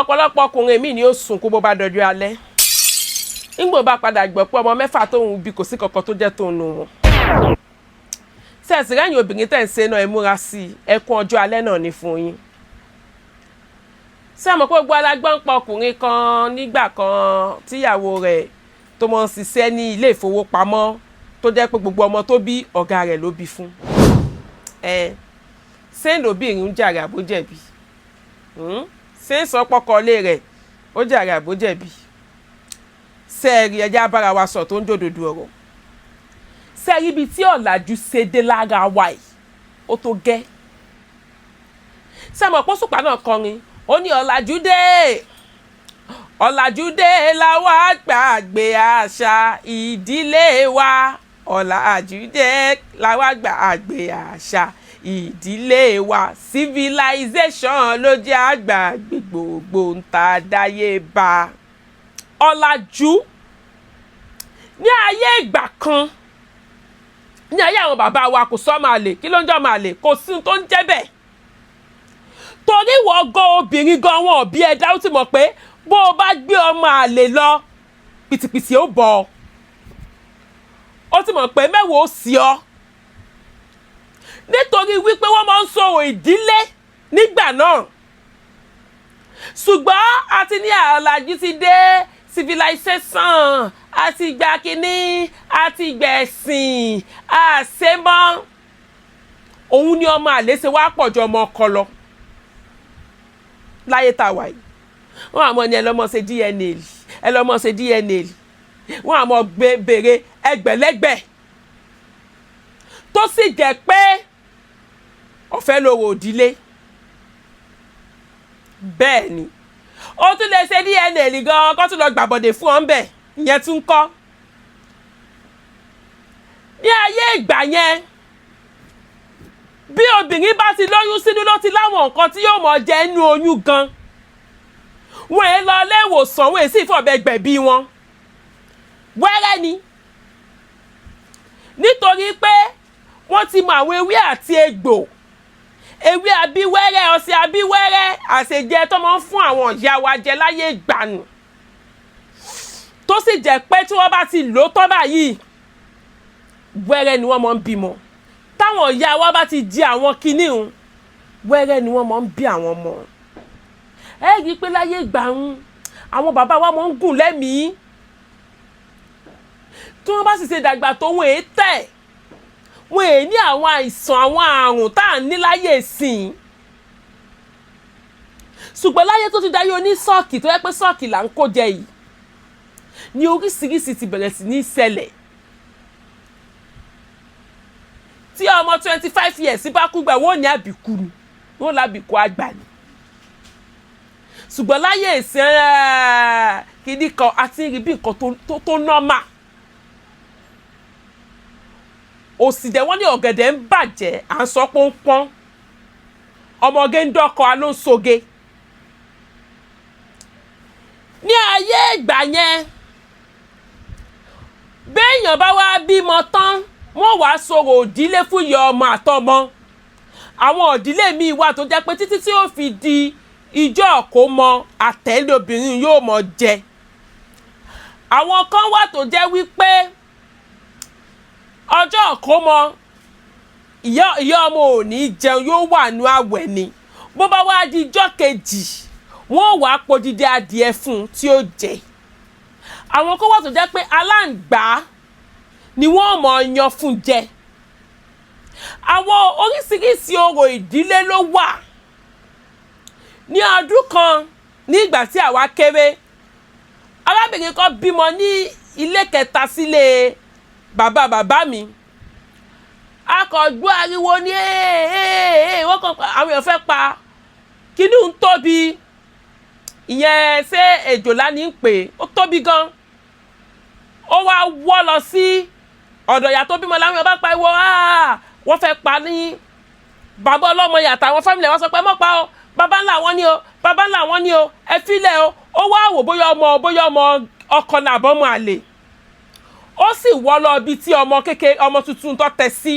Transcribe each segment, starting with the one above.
ọ̀pọ̀lọpọ̀ ọkùnrin mi ni ó sùn kó bó bá dọjú alẹ́ nígbò bá padà gbọ́ pé ọmọ mẹ́fà tóun bí kò sí kankan tó jẹ́ tóun nù wọn. sẹ́ẹ̀sì rẹ́yìn obìnrin tẹ̀ ń ṣe náà ẹ múra sí i ẹkún ọjọ́ alẹ́ náà ní fún yín. sẹ́ẹ̀ mọ̀ pé gbogbo alágbọ́n pa ọkùnrin kan nígbà kan tíyàwó rẹ̀ tó mọ̀ ń ṣiṣẹ́ ní ilé ìfowópamọ́ tó jẹ́ pé gbogbo ọmọ tó bí ọ̀gá rẹ̀ ló bí fún. ṣé ń lóbìnrin ń jàre àbójẹ̀bi? ṣé ń sọ pọ́kọ́lé rẹ̀ ó jàre àbójẹ̀bi? sẹ́ẹ̀rì ẹja bára wa sọ tó ń jòdòdò ọ̀rọ̀ sẹ́ẹ̀rì ibi tí ọ̀làjú ṣe dé lára wa yìí ó tó gẹ́. sẹ́ẹ̀mọ̀ Pósùpá náà kọrin ó ní ọ̀làjú dé làwa gbàgbé àṣà ìdílé wa ọ̀làjú dé làwa gbàgbé àṣà ìdílé wa civilization ló jẹ́ àgbàgbé gbogbo ń ta dáyé bá. Ọ̀làjú ní ayé ìgbà kan ní ayé àwọn bàbá wa kò sọ máa lè kí ló ń jọ máa lè kò sí tó ń jẹ́ bẹ́ẹ̀ torí wọ́n gan obìnrin gan wọn bí ẹ̀dá ó ti mọ̀ pé bó o bá gbé ọmọ àlè lọ pìtìpìtì ó bọ̀ ó ti mọ̀ pé mẹ́wàá ó sì ọ́ nítorí wípé wọ́n máa ń sọ̀rọ̀ ìdílé nígbà náà ṣùgbọ́n àti ní ọ̀làjú ti dé civilization àti ìgbà kínní àti ìgbà ẹ̀sìn àṣemọ́ òun ni ọmọ àlè ṣe wá pọ̀ ju ọmọ ọkọ lọ láyé tá a wà yìí. wọ́n àmọ́ ni ẹ lọ́mọ ṣe DNA wọ́n àmọ́ béèrè ẹgbẹ̀lẹ́gbẹ̀ tó sì jẹ́ pé ọ̀fẹ́ lóró òdílé bẹ́ẹ̀ ni ó tún lè ṣe DNA gan kó tún lọ gbàbọ̀dè fún ọ ń bẹ̀ ìyẹn tún kọ́. ní ayé ìgbà yẹn bí obìnrin bá ti lóyún sínú ló ti láwọn nǹkan tí yóò mọ̀ jẹ́ inú oyún gan wọn ẹ lọ ilé ìwòsàn wọn èsì ìfọ̀bẹ gbẹ̀bí wọn wẹ́rẹ́ ni nítorí pé wọ́n ti mọ àwọn ewé àti egbò ewé abíwẹ́rẹ́ ọṣẹ abíwẹ́rẹ́ àṣejẹ tó máa ń fún àwọn ìyá wa jẹ láyé ìgbàanì tó sì jẹ́ pé tí wọ́n bá ti lò tọ́ báyìí wẹ́rẹ́ ni wọ́n máa ń bímọ táwọn ìyá wa bá ti di àwọn kinní un wẹ́rẹ́ ni wọ́n máa ń bí àwọn ọmọ ẹ rí i pé láyé ìgbàanì àwọn bàbá wa máa ń gùn lẹ́mìí tí wọ́n bá sì ṣe dàgbà tó wọn èé tẹ̀ wọn èé ní àwọn àìsàn àwọn àrùn tá à ń ní láyé ìsìn ṣùgbọ́n láyé tó ti dáyé oní sọ́ọ̀kì tó yẹ pé sọ́ọ̀kì là ń kó jẹ yìí ní oríṣiríṣi ti bẹ̀rẹ̀ sí ní ṣẹlẹ̀ tí ọmọ 25 years bá kú gbà wọ́n ní àbíkú ni wọ́n lábìkú àgbà ni ṣùgbọ́n láyé ìsìn kìíní kan àti rí bí nǹkan tó normal òsì dẹ̀ wọ́n ní ọ̀gẹ̀dẹ̀ ń bàjẹ́ à ń sọ pọ́npọ́n ọmọge ń dọ́kọ alóńsoge ní ayé ìgbà yẹn béèyàn bá wá bímọ tán wọ́n wàá sọ̀rọ̀ òdílé fún ìyá ọmọ àtọmọ àwọn òdílé míì wà tó jẹ́ pé títí tí ó fi di ìjọ àkómọ àtẹ̀lé obìnrin yóò mọ jẹ àwọn kan wà tó jẹ́ wípé ọjọ́ àkómọ ìyá ọmọ ò ní jẹun yóò wà ní àwẹ̀ ni bó bá wá di ijọ́ kejì wọ́n wàá podidi adìẹ fún un tí ó jẹ àwọn kan wà tó jẹ́ pé aláǹgbá ni wọ́n mọ̀ yan fún jẹ àwọn oríṣiríṣi orò ìdílé ló wà ní ọdún kan ní ìgbà tí àwa kéré arábìnrin kan bímọ ní ilé kẹta sílé bàbá mi a kò gbọ́ ariwo ní wọ́n kàn àwọn èèyàn fẹ́ pa kíní ń tóbi ìyẹn ṣé èjòlá ní ń pè ó tóbi gan ó wá wọ́ lọ sí ọ̀dọ̀ ìyá tó bímọ láwọn èèyàn bá pariwo wọ́n fẹ́ pa ní bàbá ọlọ́mọ yàtọ̀ àwọn fámìlì wọn sọ pé mọ́ pa o bàbá ńlá wọn ni o bàbá ńlá wọn ni o ẹ filẹ̀ o ó wá wò bóyá ọmọ ọkọ làbọ̀ ọmọ àlè ó sì wọ́ lọ ibi tí ọmọ kékeré ọmọ tuntun tó tẹ̀ sí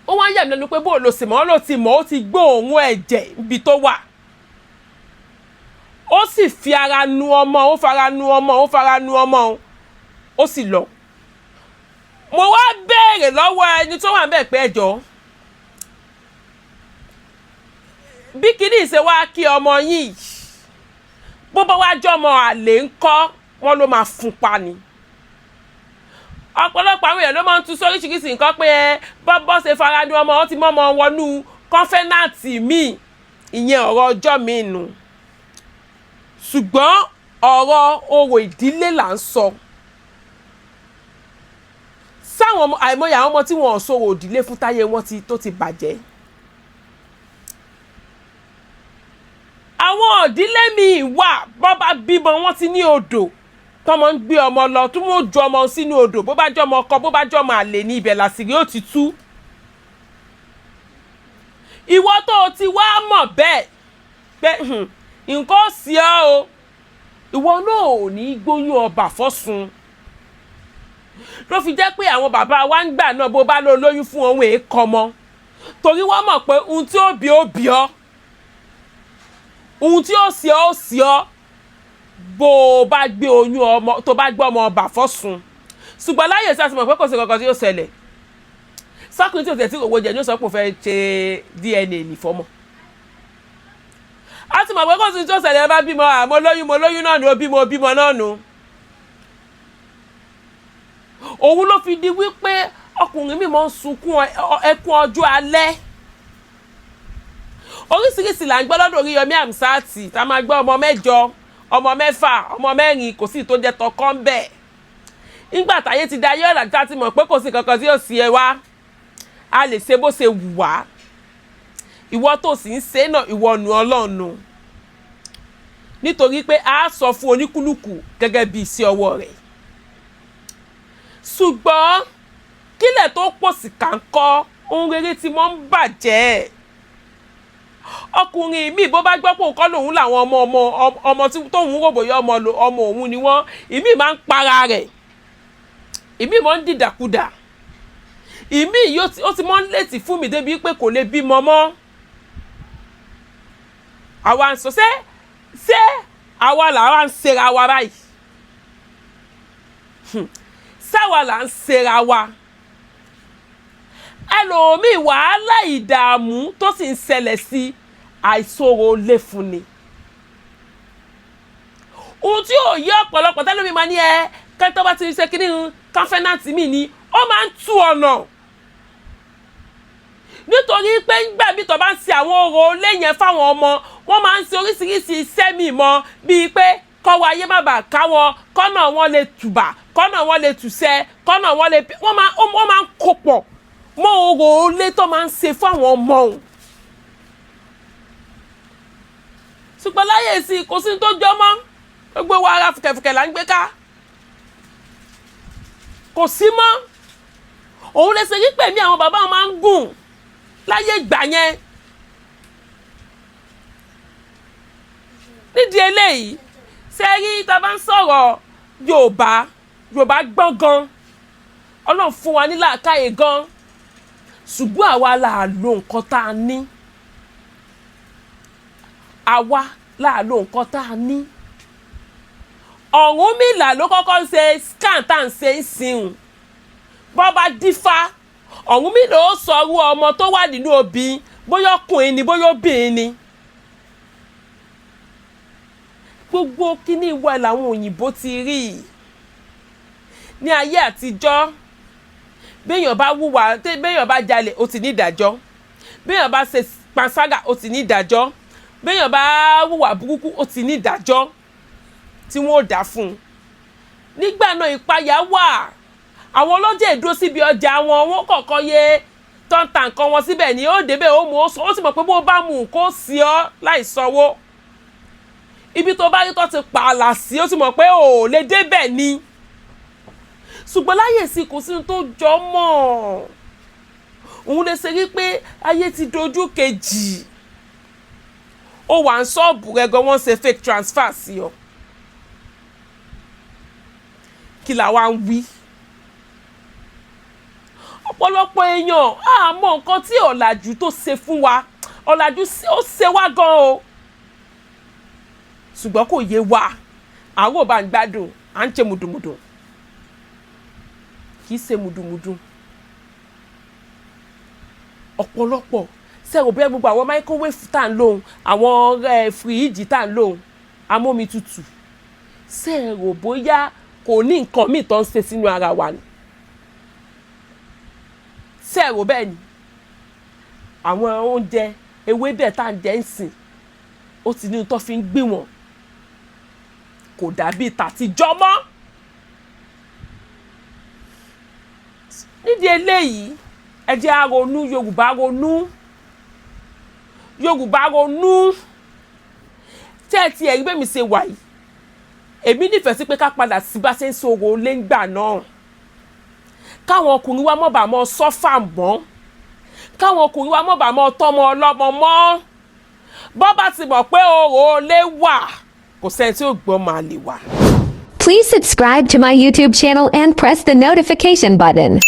ó wá ń yà mí lẹ́nu pé bó ló sì mọ́ ló ti mọ́ ó ti gbóòórùn ẹ̀jẹ̀ ibi tó wà ó sì fi ara nu ọmọ ó fara nu ọmọ ó fara nu ọmọ ó sì lọ. mo wá béèrè lọ́wọ́ ẹni tó wà ń bẹ̀ pé ẹjọ́ bí kíní ṣe wá kí ọmọ yìí bó bá wá jọmọ àlè ńkọ́ wọn ló máa fún pa ni. ọ̀pọ̀lọpọ̀ àwọn èèyàn ló máa ń tú sóríṣiríṣi nǹkan pé bọ́ ṣe fara nu ọmọ wọn ti mọ́ ọmọ wọnú kọ́ńfẹ́nàtì míì ìyẹn ọ̀rọ̀ ọjọ́ mi nù. ṣùgbọ́n ọ̀rọ̀ orò ìdílé là ń sọ. sáwọn àìmọye àwọn ọmọ tí wọn ò sọ̀rọ̀ ìdílé fún táyé wọn tó ti bàjẹ́. àwọn ìdílé míì wà bọ́ bá bímọ wọn ti ní odò tọmọ ń gbé ọmọ lọ tó mọ̀ ju ọmọ sínú odò bó bá jọmọ ọkọ bó bá jọmọ àlè ní ibẹ̀ làṣírí ó ti tú. ìwọ tó o ti wá mọ̀ bẹ́ẹ̀ pé nǹkan ó sí ọ o ìwọ náà ò ní gbóyún ọba fọ́sùn. ló fi jẹ́ pé àwọn bàbá wa ń gbà náà bó bá lọ lóyún fún ohun èèkọ́ mọ́ torí wọ́n mọ̀ pé ohun tí ó bí ọ ohun tí ó sí ọ ó sí ọ bó o bá gbé oyún ọmọ tó bá gbé ọmọ ọba fọ́sùn. ṣùgbọ́n láyé sí àtìmọ̀ pé kò sí kankan tí yóò ṣẹlẹ̀ sọ́kùnrin tí ò tẹ̀ tí òwò jẹ̀ ní ó sọ pé ó fẹ́ ṣe DNA nìfọ́mọ́. a ti mọ̀ pé kò sí tí ó ṣẹlẹ̀ bá bímọ mo lóyún náà nù ó bímọ náà nù. òun ló fi di wípé ọkùnrin mi máa ń sunkún ẹkún ọjọ́ alẹ́. oríṣiríṣi là ń gbọ́ lọ́dọ̀ Oríyọmí Àmsáàtì tá a máa gbọ́ ọmọ 8 ọmọ 6 ọmọ 4 kò sí tó jẹ́ tọkọ́ ń bẹ̀. nígbà táyé ti da ayé ọ̀làjú tá a ti mọ̀ pé kò sí kankan tí yóò sí ẹ wá a lè ṣe bó ṣe wù wá. ìwọ tó sì ń ṣe náà ìwọ nu Ọlọ́run nítorí pé a sọ fún oníkúlùkù gẹ́gẹ́ bí iṣẹ́ ọwọ́ rẹ̀. ṣùgbọ́n kílẹ̀ tó pòsì kàńkọ́ ohun rere tí mo ń bàjẹ́. ọkùnrin mi bó bá gbọ́ pé nǹkan lòun làwọn ọmọ tí tóun rò bóyá ọmọ òun ni wọ́n ìmí máa ń para rẹ̀ ìmí máa ń dìdàkudà ìmí ó ti máa ń létí fún mi débi pé kò lè bímọ mọ́. àwa ń sọ ṣé àwa làwa ń ṣera wa báyìí sáwa là ń ṣera wa. ẹlòmíì wàhálà ìdààmú tó sì ń ṣẹlẹ̀ sí àìsòro lé fún ni. ohun tí ò yé ọ̀pọ̀lọpọ̀ tẹ́lómi máa ní kẹ́tọ́ bá ti ṣe kíní kọ́ńfẹ́nàtì mi ni ó máa ń tú ọ̀nà. nítorí pé ńgbà bí tó bá ń ṣe àwọn orò lẹ́yìn fáwọn ọmọ wọ́n máa ń ṣe oríṣiríṣi iṣẹ́ mi mọ́ bíi pé kọ́wọ́ ayé má bàa ká wọn kọ́nà wọn lè tùbà kọ́nà wọn lè tùṣẹ́ kọ́nà wọn lè wọ́n máa ń kó pọ̀ mọ́ orò lé tó máa ń ṣe fáwọn ọmọ òun. ṣùgbọ́n láyé sí kò sí tó jọ mọ́ gbogbo wa ara fùkẹ̀fùkẹ̀ là ń gbé ká kò sí mọ́. òun lè ṣe yí pẹ̀mí àwọn bàbá wọn máa ń gùn láyé ìgbà yẹn. nídìí eléyìí ṣe rí tá a bá ń sọ̀rọ̀ Yorùbá gbọ́n gan Ọlọ́run fún wa ní làákàyè gan ṣùgbọ́n àwa là lo nǹkan tá a ní. àwa là lo nǹkan tá a ní. Ọ̀rúnmìlà ló kọ́kọ́ ṣe scan tá à ń ṣe ń sìn bọ́ bá dífá Ọ̀rúnmìlà ó sọ irú ọmọ tó wà nínú obìnrin bóyá ọkùnrin ni bóyá obìnrin ni. gbogbo kíní ìwà làwọn òyìnbó ti rí ní ayé àtijọ́. béèyàn bá wúwa béèyàn bá jalè ó ti ní ìdájọ́ béèyàn bá ṣe panṣágà ó ti ní ìdájọ́ béèyàn bá wúwa burúkú ó ti ní ìdájọ́ tí wọ́n ò dá fún un. nígbà náà ìpayà wà àwọn ọlọ́jà èdúró síbi ọjà wọn kọ̀ọ̀kan yé tọ́ǹtà nǹkan wọn síbẹ̀ ni ó débẹ̀ ó mú ó sì mọ̀ pé bó bá mú kó sí ọ láì sanwó. ibi tó bá rí tó ti pààlà sí ó sì mọ̀ pé ò lè débẹ̀ ni. ṣùgbọ́n láyè sí kò sí tó jọ mọ́ òun lè ṣe rí pé ayé ti dojú kejì. ó wà ń ṣọ́ọ̀bù rẹ̀ gan wọ́n ṣe fake transfer sí ọ. kí la wá ń wí. ọ̀pọ̀lọpọ̀ èèyàn àmọ́ nǹkan tí ọ̀làjú tó ṣe fún wa ọ̀làjú ó ṣe wá gan o ṣùgbọ́n kò yé wa àwọn ò bá ń gbádùn à ń ṣe mùdùmùdù kì í ṣe mùdùmùdù ọ̀pọ̀lọpọ̀ sẹ́rò bẹ́ẹ̀ gbogbo àwọn microwave tá à ń lòun àwọn fìríjì tá à ń lòun amómi tutù sẹ́rò bóyá kò ní nǹkan míì tó ń ṣe sínú ara wa ni sẹ́rò bẹ́ẹ̀ ni àwọn oúnjẹ ewébẹ̀ tá à ń jẹ ń sìn ó ti ní tó fi ń gbìn wọ́n kò dàbí tàtijọ́ mọ́ nídìí eléyìí ẹ jẹ́ á ronú Yorùbá ronú tẹ́ ẹ ti ẹ̀rí bẹ́ẹ̀ mi ṣe wà yìí èmi nífẹ̀ẹ́ sí pé ká padà sí bá ṣe ń sọ̀rọ̀ lẹ́ngbà náà káwọn ọkùnrin wa mọ̀ bá mọ́ sọ́fà mọ́ káwọn ọkùnrin wa mọ̀ bá mọ́ tọ́mọ ọlọ́mọ mọ́ bọ́ bá ti mọ̀ pé orò lè wà kò sẹ́ni tí ó gbọ́ máa lè wà. Please subscribe to my YouTube channel and press the notification button.